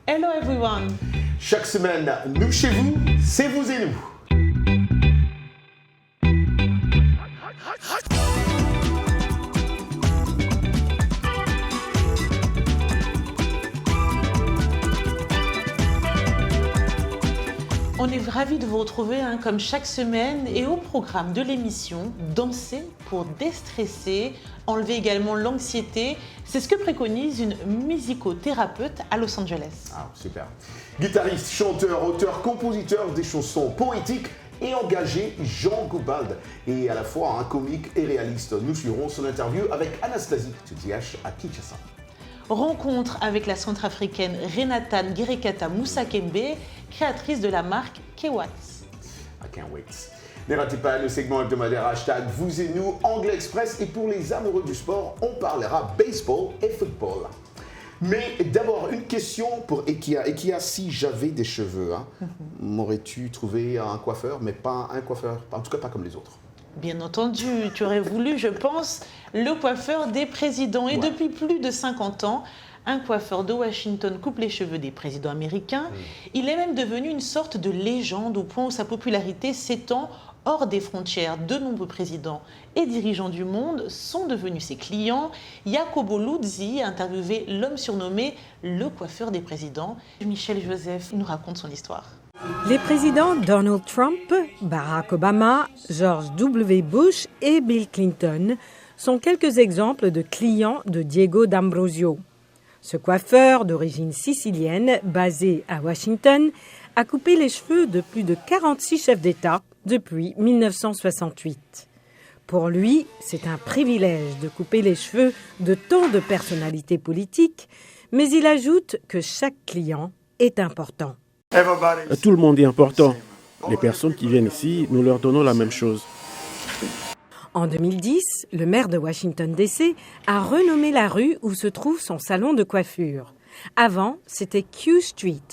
Hello everyone! Chaque semaine, nous chez vous, c'est vous et nous. On est ravis de vous retrouver comme chaque semaine et au programme de l'émission, danser pour déstresser, enlever également l'anxiété. C'est ce que préconise une musicothérapeute à Los Angeles. Ah, super. Guitariste, chanteur, auteur, compositeur des chansons poétiques et engagé, Jean Goubald est à la fois un comique et réaliste. Nous suivrons son interview avec Anastasie Tudiache à Kinshasa. Rencontre avec la centrafricaine Renata Ngerekata Moussa-Kembe, créatrice de la marque Kewats. I can't wait. Ne ratez pas le segment hebdomadaire hashtag vous et nous, Anglais Express. Et pour les amoureux du sport, on parlera baseball et football. Mais d'abord, une question pour Ekia. Ekia, si j'avais des cheveux, m'aurais-tu trouvé un coiffeur, mais pas un coiffeur, en tout cas pas comme les autres? Bien entendu, tu aurais voulu, je pense, le coiffeur des présidents. Et depuis plus de 50 ans, un coiffeur de Washington coupe les cheveux des présidents américains. Il est même devenu une sorte de légende au point où sa popularité s'étend hors des frontières. De nombreux présidents et dirigeants du monde sont devenus ses clients. Jacobo Luzzi a interviewé l'homme surnommé le coiffeur des présidents. Michel Joseph nous raconte son histoire. Les présidents Donald Trump, Barack Obama, George W. Bush et Bill Clinton sont quelques exemples de clients de Diego D'Ambrosio. Ce coiffeur d'origine sicilienne, basé à Washington, a coupé les cheveux de plus de 46 chefs d'État depuis 1968. Pour lui, c'est un privilège de couper les cheveux de tant de personnalités politiques, mais il ajoute que chaque client est important. Tout le monde est important. Les personnes qui viennent ici, nous leur donnons la même chose. En 2010, le maire de Washington DC a renommé la rue où se trouve son salon de coiffure. Avant, c'était Q Street.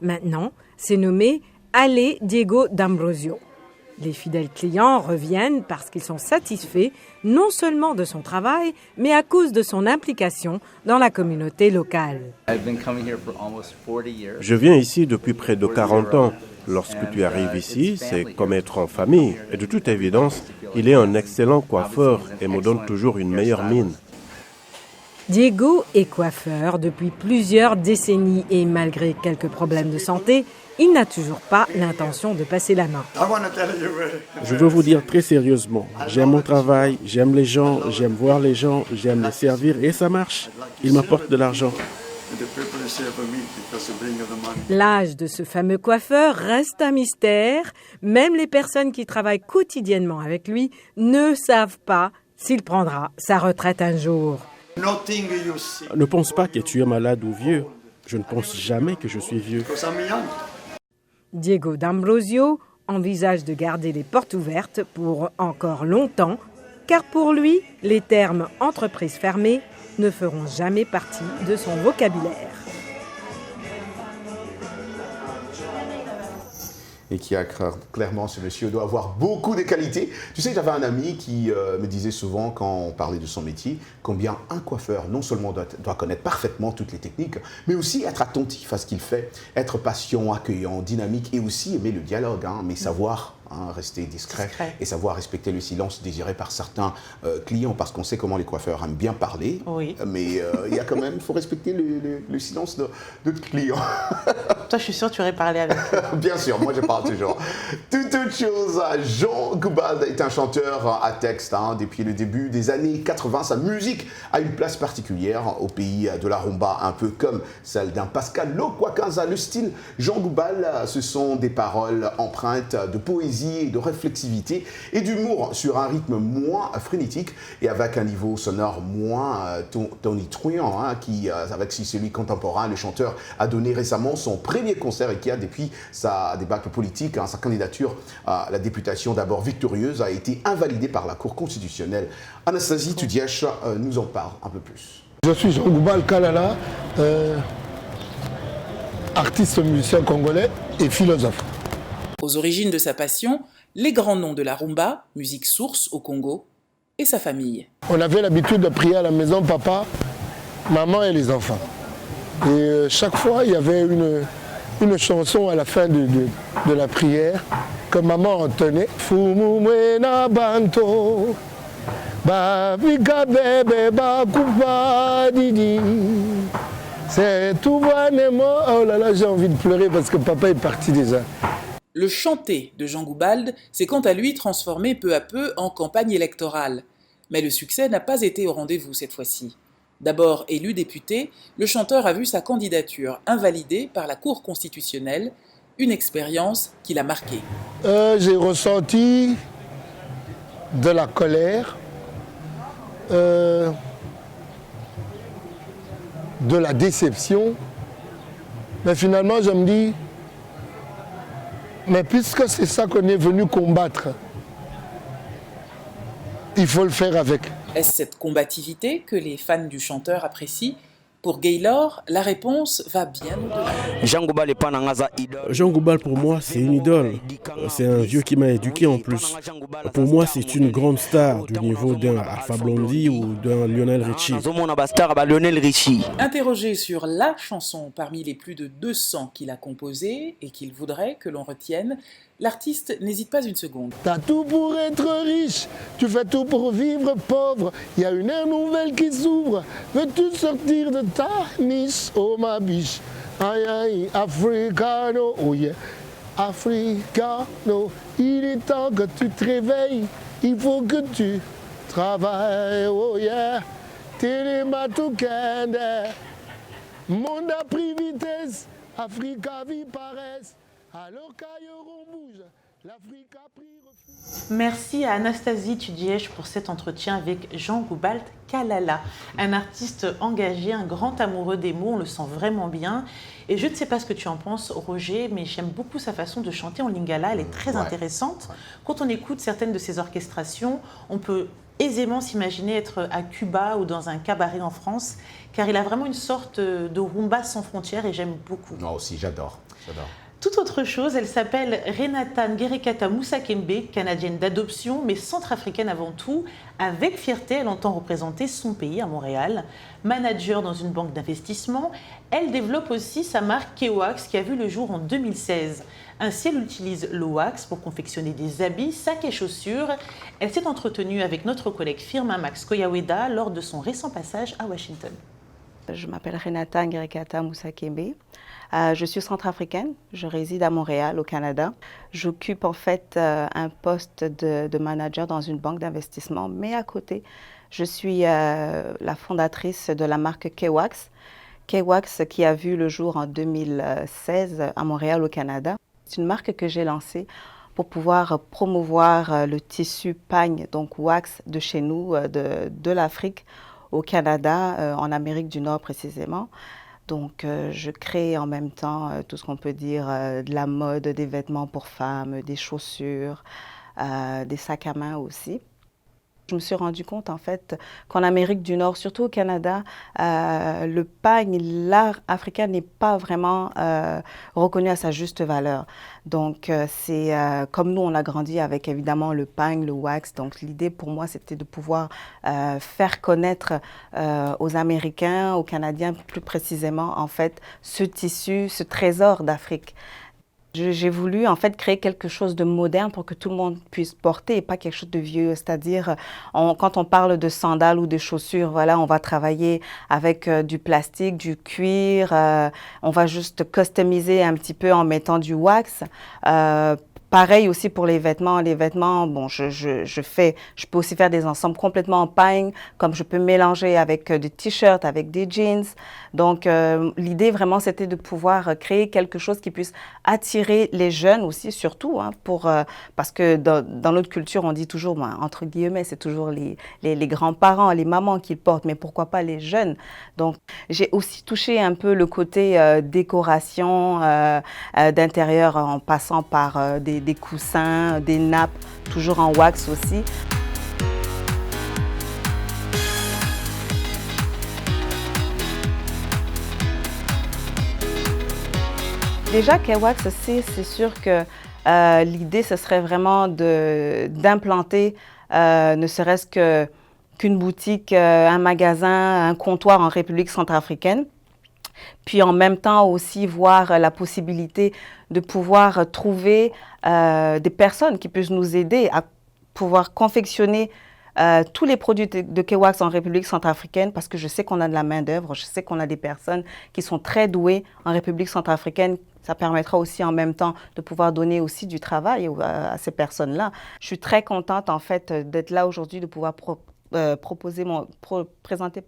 Maintenant, c'est nommé Allée Diego D'Ambrosio. Les fidèles clients reviennent parce qu'ils sont satisfaits non seulement de son travail, mais à cause de son implication dans la communauté locale. Je viens ici depuis près de 40 ans. Lorsque tu arrives ici, c'est comme être en famille. Et de toute évidence, il est un excellent coiffeur et me donne toujours une meilleure mine. Diego est coiffeur depuis plusieurs décennies et malgré quelques problèmes de santé, il n'a toujours pas l'intention de passer la main. Je veux vous dire très sérieusement, j'aime mon travail, j'aime les gens, j'aime voir les gens, j'aime les servir et ça marche. Il m'apporte de l'argent. L'âge de ce fameux coiffeur reste un mystère. Même les personnes qui travaillent quotidiennement avec lui ne savent pas s'il prendra sa retraite un jour. Ne pense pas que tu es malade ou vieux. Je ne pense jamais que je suis vieux. Diego D'Ambrosio envisage de garder les portes ouvertes pour encore longtemps, car pour lui, les termes « entreprise fermée » ne feront jamais partie de son vocabulaire. Et qui a clairement, ce monsieur doit avoir beaucoup de qualités. Tu sais, j'avais un ami qui me disait souvent, quand on parlait de son métier, combien un coiffeur, non seulement doit connaître parfaitement toutes les techniques, mais aussi être attentif à ce qu'il fait, être patient, accueillant, dynamique et aussi aimer le dialogue, mais savoir rester discret et savoir respecter le silence désiré par certains clients, parce qu'on sait comment les coiffeurs aiment bien parler, mais il y a quand même, il faut respecter le silence de clients. Toi, je suis sûre que tu aurais parlé avec eux. Bien sûr, moi je parle toujours. Toute autre chose, Jean Goubald est un chanteur à texte. Depuis le début des années 80, sa musique a une place particulière au pays de la rumba, un peu comme celle d'un Pascal Lokwakanza. Le style Jean Goubald, ce sont des paroles empreintes de poésie et de réflexivité et d'humour sur un rythme moins frénétique et avec un niveau sonore moins tonitruant, qui, avec celui contemporain, le chanteur a donné récemment son premier concert et qui a, depuis sa débâcle politique, sa candidature à la députation d'abord victorieuse, a été invalidée par la Cour constitutionnelle. Anastasie Tudiache nous en parle un peu plus. Je suis Jean Goubald Kalala, artiste musicien congolais et philosophe. Aux origines de sa passion, les grands noms de la rumba, musique source au Congo, et sa famille. On avait l'habitude de prier à la maison, papa, maman et les enfants. Et chaque fois, il y avait une chanson à la fin de la prière que maman entonnait. Fumumwena banto, bavika bebe bakupa didi. C'est tout bonnement. Oh là là, j'ai envie de pleurer parce que papa est parti déjà. Le chanté de Jean Goubalde s'est quant à lui transformé peu à peu en campagne électorale. Mais le succès n'a pas été au rendez-vous cette fois-ci. D'abord élu député, le chanteur a vu sa candidature invalidée par la Cour constitutionnelle, une expérience qui l'a marqué. J'ai ressenti de la colère, de la déception, mais finalement je me dis, mais puisque c'est ça qu'on est venu combattre, il faut le faire avec. Est-ce cette combativité que les fans du chanteur apprécient ? Pour Gaylor, la réponse va bien au-delà. Jean Goubalde, pour moi, c'est une idole. C'est un vieux qui m'a éduqué en plus. Pour moi, c'est une grande star du niveau d'un Alpha Blondy ou d'un Lionel Richie. Interrogé sur la chanson parmi les plus de 200 qu'il a composées et qu'il voudrait que l'on retienne, l'artiste n'hésite pas une seconde. T'as tout pour être riche, tu fais tout pour vivre pauvre. Il y a une ère nouvelle qui s'ouvre. Veux-tu sortir de ta niche, oh ma biche? Aïe aïe, Africano, oh yeah. Africano, il est temps que tu te réveilles. Il faut que tu travailles, oh yeah. Télématukende, monde a pris vitesse, Africa vit paresse. Alors qu'ailleurs on bouge, l'Afrique a pris refuge. Merci à Anastasie Tudièche pour cet entretien avec Jean Goubalde Kalala, un artiste engagé, un grand amoureux des mots, on le sent vraiment bien. Et je ne sais pas ce que tu en penses, Roger, mais j'aime beaucoup sa façon de chanter en lingala, elle est très intéressante. Quand on écoute certaines de ses orchestrations, on peut aisément s'imaginer être à Cuba ou dans un cabaret en France, car il a vraiment une sorte de rumba sans frontières et j'aime beaucoup. Moi aussi, j'adore. Toute autre chose, elle s'appelle Renata Ngerekata Moussa-Kembe, canadienne d'adoption, mais centrafricaine avant tout. Avec fierté, elle entend représenter son pays à Montréal. Manager dans une banque d'investissement, elle développe aussi sa marque K-Wax qui a vu le jour en 2016. Ainsi, elle utilise le wax pour confectionner des habits, sacs et chaussures. Elle s'est entretenue avec notre collègue Firmin Max Koyaweda lors de son récent passage à Washington. Je m'appelle Renata Ngerekata Moussa-Kembe. Je suis centrafricaine, je réside à Montréal, au Canada. J'occupe en fait un poste de manager dans une banque d'investissement, mais à côté, je suis la fondatrice de la marque K-Wax. K-Wax qui a vu le jour en 2016 à Montréal, au Canada. C'est une marque que j'ai lancée pour pouvoir promouvoir le tissu pagne, donc wax de chez nous, de l'Afrique, au Canada, en Amérique du Nord précisément. Donc, je crée en même temps tout ce qu'on peut dire de la mode, des vêtements pour femmes, des chaussures, des sacs à main aussi. Je me suis rendu compte en fait qu'en Amérique du Nord, surtout au Canada, le pagne, l'art africain n'est pas vraiment reconnu à sa juste valeur. Donc c'est comme nous on a grandi avec évidemment le pagne, le wax. Donc l'idée pour moi c'était de pouvoir faire connaître aux Américains, aux Canadiens plus précisément en fait ce tissu, ce trésor d'Afrique. J'ai voulu en fait créer quelque chose de moderne pour que tout le monde puisse porter et pas quelque chose de vieux. C'est-à-dire, quand on parle de sandales ou de chaussures, voilà, on va travailler avec du plastique, du cuir. On va juste customiser un petit peu en mettant du wax. Pareil aussi pour les vêtements. Les vêtements, bon, je peux aussi faire des ensembles complètement en pagne, comme je peux mélanger avec des t-shirts, avec des jeans. Donc, l'idée vraiment, c'était de pouvoir créer quelque chose qui puisse attirer les jeunes aussi, surtout, hein, parce que dans notre culture, on dit toujours, ben, entre guillemets, c'est toujours les grands-parents, les mamans qui le portent, mais pourquoi pas les jeunes? Donc, j'ai aussi touché un peu le côté décoration d'intérieur en passant par des coussins, des nappes, toujours en wax aussi. Déjà, K-Wax, c'est sûr que l'idée, ce serait vraiment d'implanter ne serait-ce qu'une boutique, un magasin, un comptoir en République centrafricaine. Puis en même temps aussi voir la possibilité de pouvoir trouver des personnes qui puissent nous aider à pouvoir confectionner tous les produits de Kewax en République centrafricaine, parce que je sais qu'on a de la main-d'œuvre, je sais qu'on a des personnes qui sont très douées en République centrafricaine. Ça permettra aussi en même temps de pouvoir donner aussi du travail à ces personnes-là. Je suis très contente en fait d'être là aujourd'hui, de pouvoir présenter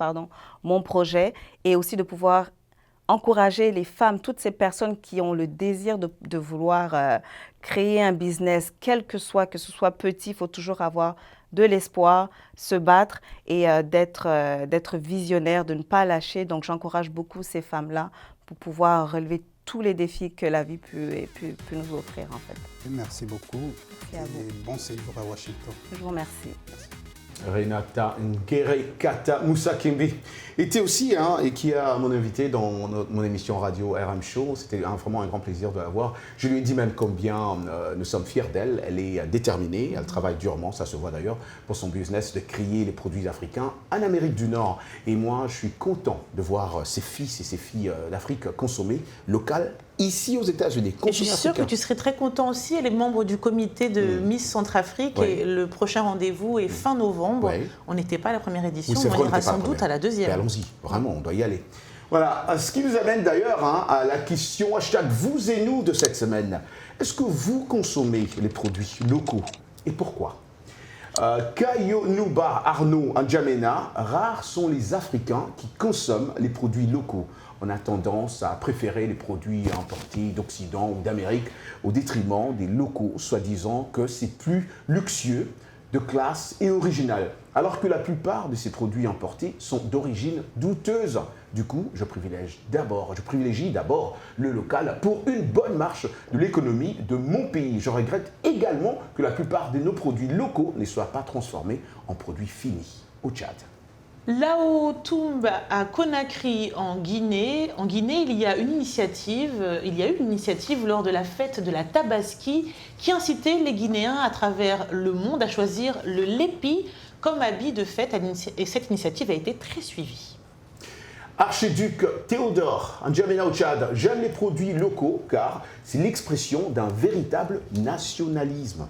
mon projet et aussi de pouvoir encourager les femmes, toutes ces personnes qui ont le désir de vouloir créer un business, que ce soit petit, il faut toujours avoir de l'espoir, se battre et d'être visionnaire, de ne pas lâcher. Donc j'encourage beaucoup ces femmes-là pour pouvoir relever tous les défis que la vie peut nous offrir en fait. Merci beaucoup. Merci à vous. Bon séjour à Washington. Je vous remercie. Merci. Renata Ngerekata Moussa-Kembe était aussi, et qui est mon invité dans mon émission radio RM Show. C'était vraiment un grand plaisir de la voir. Je lui ai dit même combien nous sommes fiers d'elle. Elle est déterminée, elle travaille durement, ça se voit d'ailleurs, pour son business de créer les produits africains en Amérique du Nord. Et moi, je suis content de voir ces fils et ces filles d'Afrique consommer local ici aux États-Unis. Je suis sûre que tu serais très content aussi. Elle est membre du comité de Miss Centrafrique et le prochain rendez-vous est fin novembre. Ouais. On n'était pas à la première édition, Oui, on ira sans doute à la deuxième. Mais allons-y, vraiment, on doit y aller. Voilà, ce qui nous amène d'ailleurs à la question hashtag vous et nous de cette semaine. Est-ce que vous consommez les produits locaux et pourquoi? Kayo Nuba Arnaud N'Djamena, rares sont les Africains qui consomment les produits locaux. On a tendance à préférer les produits importés d'Occident ou d'Amérique au détriment des locaux, soi-disant que c'est plus luxueux, de classe et original, alors que la plupart de ces produits importés sont d'origine douteuse. Du coup, je privilégie d'abord le local pour une bonne marche de l'économie de mon pays. Je regrette également que la plupart de nos produits locaux ne soient pas transformés en produits finis au Tchad. Lao Toumba à Conakry en Guinée, il y a eu une initiative lors de la fête de la Tabaski qui incitait les Guinéens à travers le monde à choisir le lépi comme habit de fête et cette initiative a été très suivie. Archiduc Théodore N'Djamena au Tchad, j'aime les produits locaux car c'est l'expression d'un véritable nationalisme.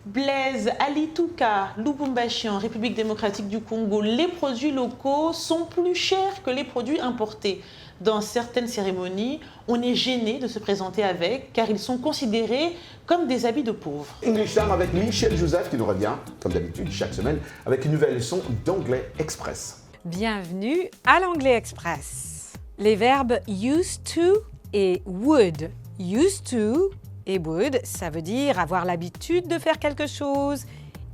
Blaise Alitouka, Lubumbashi en République démocratique du Congo, les produits locaux sont plus chers que les produits importés. Dans certaines cérémonies, on est gêné de se présenter avec car ils sont considérés comme des habits de pauvres. English Time avec Michel Joseph qui nous revient, comme d'habitude, chaque semaine, avec une nouvelle leçon d'anglais express. Bienvenue à l'Anglais Express. Les verbes used to et would. Used to et would, ça veut dire avoir l'habitude de faire quelque chose.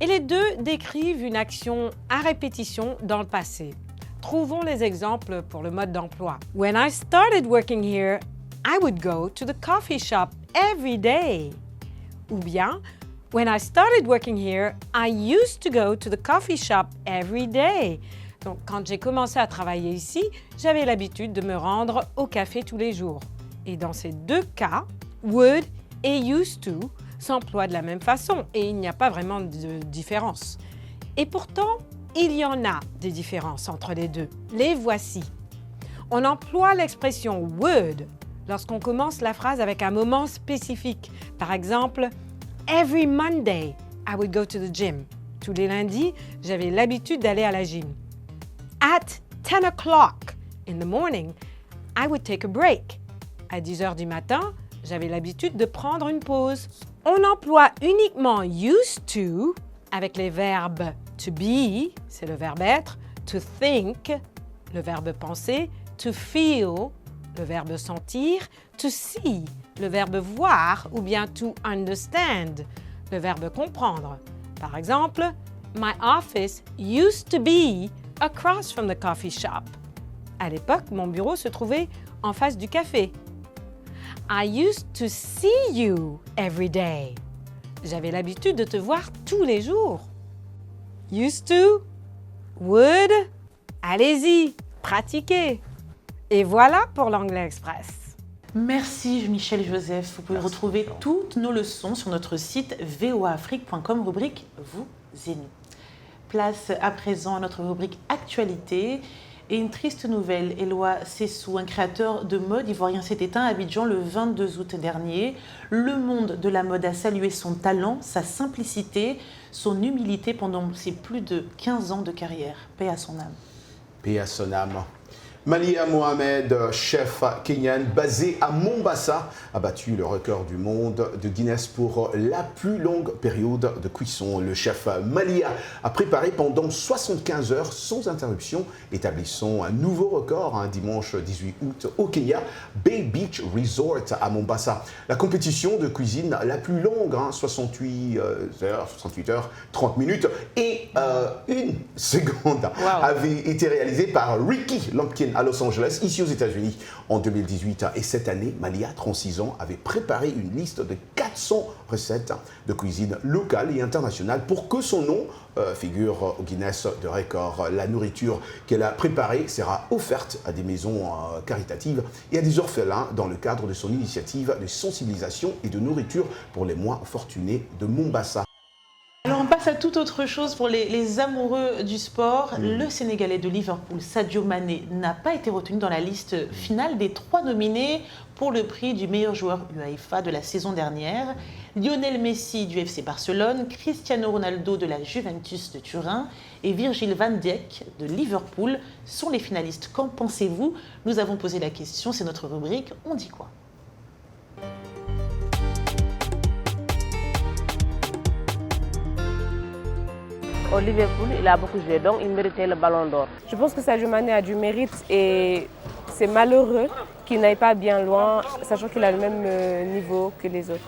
Et les deux décrivent une action à répétition dans le passé. Trouvons les exemples pour le mode d'emploi. When I started working here, I would go to the coffee shop every day. Ou bien, when I started working here, I used to go to the coffee shop every day. Donc, quand j'ai commencé à travailler ici, j'avais l'habitude de me rendre au café tous les jours. Et dans ces deux cas, would et used to s'emploient de la même façon et il n'y a pas vraiment de différence. Et pourtant, il y en a des différences entre les deux. Les voici. On emploie l'expression would lorsqu'on commence la phrase avec un moment spécifique. Par exemple, every Monday, I would go to the gym. Tous les lundis, j'avais l'habitude d'aller à la gym. At 10 o'clock in the morning, I would take a break. À 10 heures du matin, j'avais l'habitude de prendre une pause. On emploie uniquement used to avec les verbes to be, c'est le verbe être, to think, le verbe penser, to feel, le verbe sentir, to see, le verbe voir ou bien to understand, le verbe comprendre. Par exemple, my office used to be across from the coffee shop. À l'époque, mon bureau se trouvait en face du café. I used to see you every day. J'avais l'habitude de te voir tous les jours. Used to, would, allez-y, pratiquez. Et voilà pour l'Anglais Express. Merci Michel Joseph. Vous pouvez retrouver toutes nos leçons sur notre site voaafrique.com, rubrique Vous et nous. Place à présent à notre rubrique Actualité. Et une triste nouvelle, Éloi Sessou, un créateur de mode ivoirien, s'est éteint à Abidjan le 22 août dernier. Le monde de la mode a salué son talent, sa simplicité, son humilité pendant ses plus de 15 ans de carrière. Paix à son âme. Paix à son âme. Malia Mohamed, chef kenyan basé à Mombasa, a battu le record du monde de Guinness pour la plus longue période de cuisson. Le chef Malia a préparé pendant 75 heures sans interruption, établissant un nouveau record dimanche 18 août au Kenya, Bay Beach Resort à Mombasa. La compétition de cuisine la plus longue, 68 heures, 30 minutes et 1 seconde, avait été réalisée par Ricky Lampkin à Los Angeles, ici aux États-Unis, en 2018. Et cette année, Malia, 36 ans, avait préparé une liste de 400 recettes de cuisine locale et internationale pour que son nom figure au Guinness de record. La nourriture qu'elle a préparée sera offerte à des maisons caritatives et à des orphelins dans le cadre de son initiative de sensibilisation et de nourriture pour les moins fortunés de Mombasa. Alors on passe à toute autre chose pour les amoureux du sport. Le Sénégalais de Liverpool, Sadio Mané, n'a pas été retenu dans la liste finale des 3 nominés pour le prix du meilleur joueur UEFA de la saison dernière. Lionel Messi du FC Barcelone, Cristiano Ronaldo de la Juventus de Turin et Virgil van Dijk de Liverpool sont les finalistes. Qu'en pensez-vous? Nous avons posé la question, c'est notre rubrique On dit quoi? Au Liverpool, il a beaucoup joué, donc il méritait le ballon d'or. Je pense que Sadio Mané a du mérite et c'est malheureux qu'il n'aille pas bien loin, sachant qu'il a le même niveau que les autres.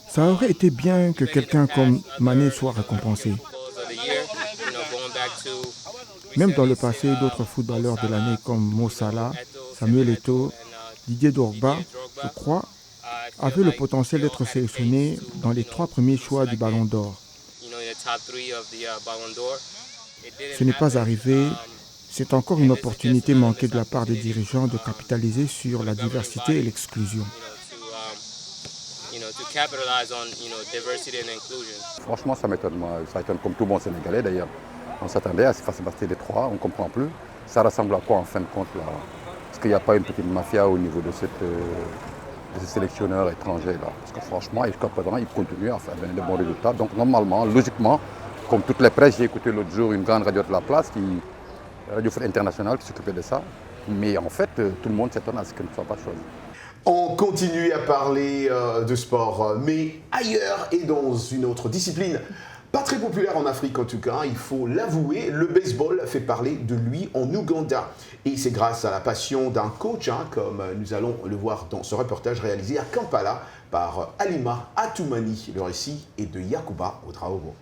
Ça aurait été bien que quelqu'un comme Mané soit récompensé. Même dans le passé, d'autres footballeurs de l'année comme Mo Salah, Samuel Eto'o, Didier Drogba, je crois, avait le potentiel d'être sélectionné dans les 3 premiers choix du Ballon d'Or. Ce n'est pas arrivé. C'est encore une opportunité manquée de la part des dirigeants de capitaliser sur la diversité et l'exclusion. Franchement, ça m'étonne. Ça étonne comme tout bon Sénégalais d'ailleurs. On s'attendait à se faire passer les 3, on ne comprend plus. Ça ressemble à quoi en fin de compte là? Est-ce qu'il n'y a pas une petite mafia au niveau de ces sélectionneurs étrangers là? Parce que franchement, jusqu'à présent, ils continuent à faire de bons résultats. Donc normalement, logiquement, comme toutes les presses, j'ai écouté l'autre jour une grande radio de la place, Radio Foot Internationale, qui s'occupait de ça. Mais en fait, tout le monde s'étonne à ce qu'elle ne soit pas choisie. On continue à parler de sport, mais ailleurs et dans une autre discipline. Pas très populaire en Afrique en tout cas, il faut l'avouer, le baseball fait parler de lui en Ouganda. Et c'est grâce à la passion d'un coach, comme nous allons le voir dans ce reportage réalisé à Kampala par Halima Atoumani. Le récit est de Yakuba Ouedraogo.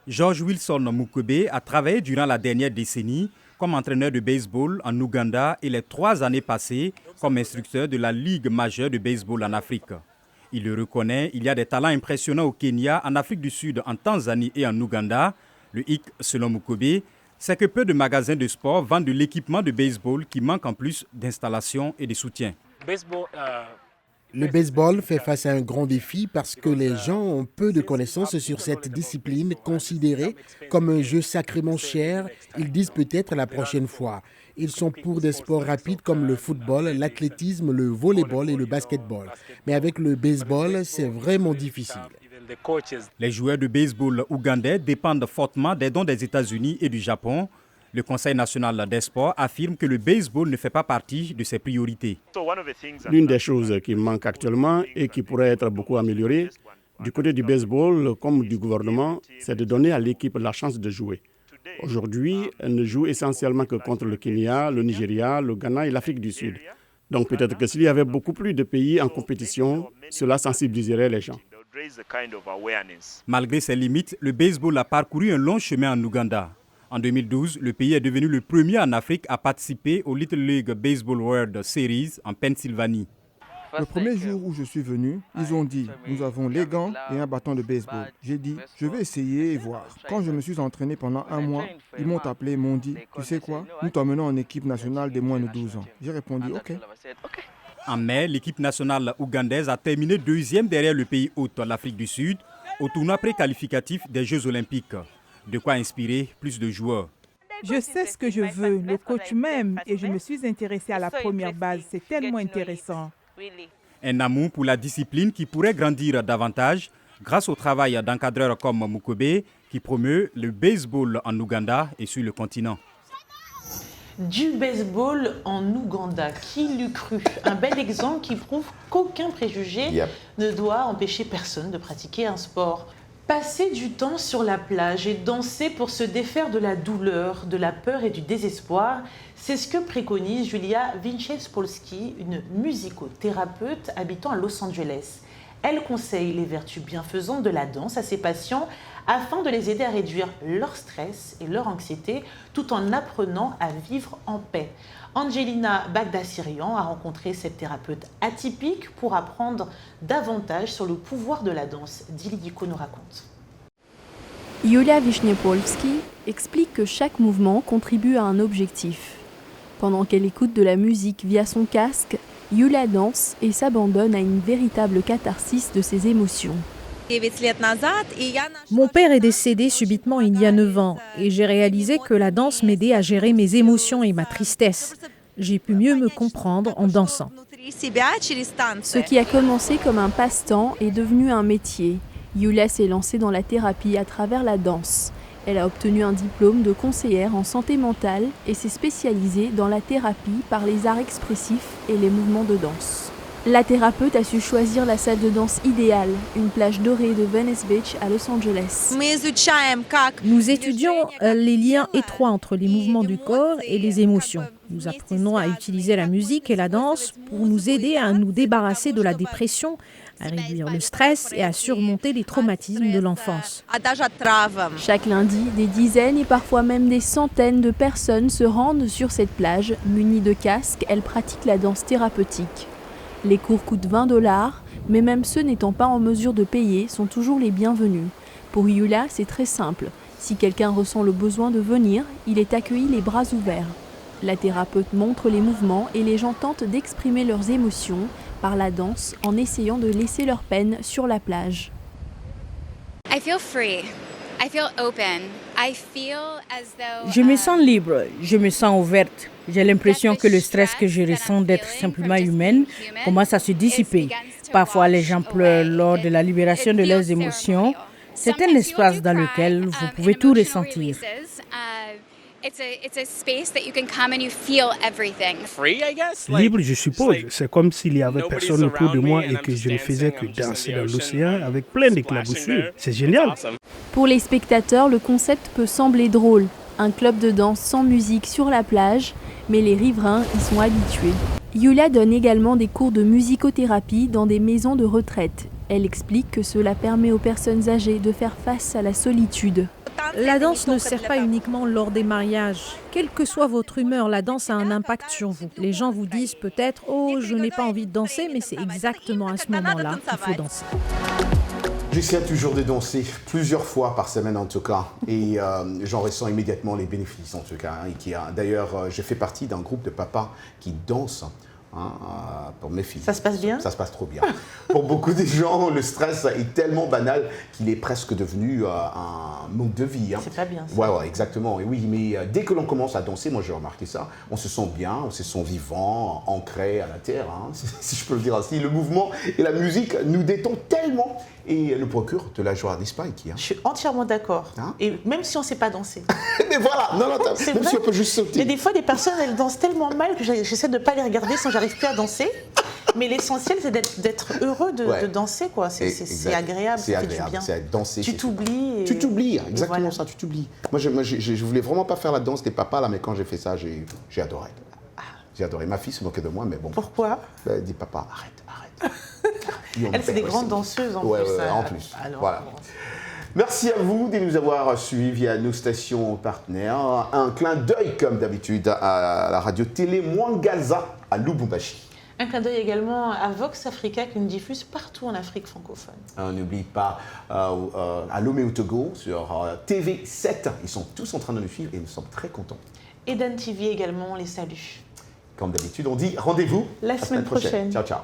George Wilson Mukwege a travaillé durant la dernière décennie comme entraîneur de baseball en Ouganda et les 3 années passées comme instructeur de la Ligue majeure de baseball en Afrique. Il le reconnaît, il y a des talents impressionnants au Kenya, en Afrique du Sud, en Tanzanie et en Ouganda. Le hic, selon Mukwege, c'est que peu de magasins de sport vendent de l'équipement de baseball qui manque en plus d'installation et de soutien. Le baseball fait face à un grand défi parce que les gens ont peu de connaissances sur cette discipline considérée comme un jeu sacrément cher. Ils disent peut-être la prochaine fois. Ils sont pour des sports rapides comme le football, l'athlétisme, le volleyball et le basketball. Mais avec le baseball, c'est vraiment difficile. Les joueurs de baseball ougandais dépendent fortement des dons des États-Unis et du Japon. Le Conseil national des sports affirme que le baseball ne fait pas partie de ses priorités. L'une des choses qui manque actuellement et qui pourrait être beaucoup améliorée, du côté du baseball comme du gouvernement, c'est de donner à l'équipe la chance de jouer. Aujourd'hui, elle ne joue essentiellement que contre le Kenya, le Nigeria, le Ghana et l'Afrique du Sud. Donc peut-être que s'il y avait beaucoup plus de pays en compétition, cela sensibiliserait les gens. Malgré ses limites, le baseball a parcouru un long chemin en Ouganda. En 2012, le pays est devenu le premier en Afrique à participer au Little League Baseball World Series en Pennsylvanie. Le premier jour où je suis venu, ils ont dit « Nous avons les gants et un bâton de baseball ». J'ai dit « Je vais essayer et voir ». Quand je me suis entraîné pendant 1 mois, ils m'ont appelé et m'ont dit « Tu sais quoi, nous t'emmenons en équipe nationale des moins de 12 ans ». J'ai répondu « Ok ». En mai, l'équipe nationale ougandaise a terminé 2e derrière le pays hôte, l'Afrique du Sud, au tournoi préqualificatif des Jeux Olympiques. De quoi inspirer plus de joueurs. Je sais ce que je veux, le coach m'aime et je me suis intéressée à la première base. C'est tellement intéressant. Un amour pour la discipline qui pourrait grandir davantage grâce au travail d'encadreurs comme Mukwebe qui promeut le baseball en Ouganda et sur le continent. Du baseball en Ouganda, qui l'eût cru? Un bel exemple qui prouve qu'aucun préjugé ne doit empêcher personne de pratiquer un sport. Passer du temps sur la plage et danser pour se défaire de la douleur, de la peur et du désespoir, c'est ce que préconise Julia Winchester-Polski, une musicothérapeute habitant à Los Angeles. Elle conseille les vertus bienfaisantes de la danse à ses patients afin de les aider à réduire leur stress et leur anxiété tout en apprenant à vivre en paix. Angelina Bagdasirian a rencontré cette thérapeute atypique pour apprendre davantage sur le pouvoir de la danse. Dili Diko nous raconte. Julia Winchester-Polski explique que chaque mouvement contribue à un objectif. Pendant qu'elle écoute de la musique via son casque, Julia danse et s'abandonne à une véritable catharsis de ses émotions. Mon père est décédé subitement il y a 9 ans et j'ai réalisé que la danse m'aidait à gérer mes émotions et ma tristesse. J'ai pu mieux me comprendre en dansant. Ce qui a commencé comme un passe-temps est devenu un métier. Julia s'est lancée dans la thérapie à travers la danse. Elle a obtenu un diplôme de conseillère en santé mentale et s'est spécialisée dans la thérapie par les arts expressifs et les mouvements de danse. La thérapeute a su choisir la salle de danse idéale, une plage dorée de Venice Beach à Los Angeles. Nous étudions les liens étroits entre les mouvements du corps et les émotions. Nous apprenons à utiliser la musique et la danse pour nous aider à nous débarrasser de la dépression, à réduire le stress et à surmonter les traumatismes de l'enfance. Chaque lundi, des dizaines et parfois même des centaines de personnes se rendent sur cette plage. Munies de casques, elles pratiquent la danse thérapeutique. Les cours coûtent $20, mais même ceux n'étant pas en mesure de payer sont toujours les bienvenus. Pour Julia, c'est très simple. Si quelqu'un ressent le besoin de venir, il est accueilli les bras ouverts. La thérapeute montre les mouvements et les gens tentent d'exprimer leurs émotions par la danse en essayant de laisser leur peine sur la plage. Je me sens libre, je me sens ouverte. J'ai l'impression que le stress que je ressens d'être simplement humaine commence à se dissiper. Parfois, les gens pleurent lors de la libération de leurs émotions. C'est un espace dans lequel vous pouvez tout ressentir. Libre, je suppose. C'est comme s'il n'y avait personne autour de moi et que je ne faisais que danser dans l'océan avec plein d'éclaboussures. C'est génial. Pour les spectateurs, le concept peut sembler drôle. Un club de danse sans musique sur la plage, mais les riverains y sont habitués. Julia donne également des cours de musicothérapie dans des maisons de retraite. Elle explique que cela permet aux personnes âgées de faire face à la solitude. La danse ne sert pas uniquement lors des mariages. Quelle que soit votre humeur, la danse a un impact sur vous. Les gens vous disent peut-être « Oh, je n'ai pas envie de danser », mais c'est exactement à ce moment-là qu'il faut danser. J'essaie toujours de danser plusieurs fois par semaine en tout cas et j'en ressens immédiatement les bénéfices en tout cas. D'ailleurs, je fais partie d'un groupe de papas qui dansent pour mes filles. Ça se passe bien? Ça se passe trop bien. Pour beaucoup de gens, le stress est tellement banal qu'il est presque devenu un mode de vie. C'est pas bien ça. Ouais, exactement. Et oui, mais dès que l'on commence à danser, moi j'ai remarqué ça, on se sent bien, on se sent vivant, ancré à la terre, si je peux le dire ainsi. Le mouvement et la musique nous détendent tellement et nous procurent de la joie, n'est-ce pas, Iki? Je suis entièrement d'accord. Et même si on ne sait pas danser. Mais voilà, même si on peut juste sauter. Mais des fois, des personnes, elles dansent tellement mal que j'essaie de ne pas les regarder sans j'arrive plus à danser. Mais l'essentiel, c'est d'être heureux de danser, quoi. C'est agréable, ça fait du bien. C'est danser. Tu t'oublies. Tu t'oublies, exactement ça, tu t'oublies. Moi, je voulais vraiment pas faire la danse des papas, là, mais quand j'ai fait ça, j'ai adoré. J'ai adoré. Ma fille se moquait de moi, mais bon. Pourquoi? Elle dit, papa, arrête. Elle, c'est des grandes danseuses en plus. En plus. Alors, voilà. Merci à vous de nous avoir suivis via nos stations partenaires. Un clin d'œil, comme d'habitude, à la radio-télé Mwangaza à Lubumbashi. Un clin d'œil également à Vox Africa qui nous diffuse partout en Afrique francophone. N'oublie pas à Lomé au Togo sur TV7. Ils sont tous en train de nous suivre et nous sommes très contents. Et Dan TV également, on les salue. Comme d'habitude, on dit rendez-vous la semaine prochaine. Ciao, ciao.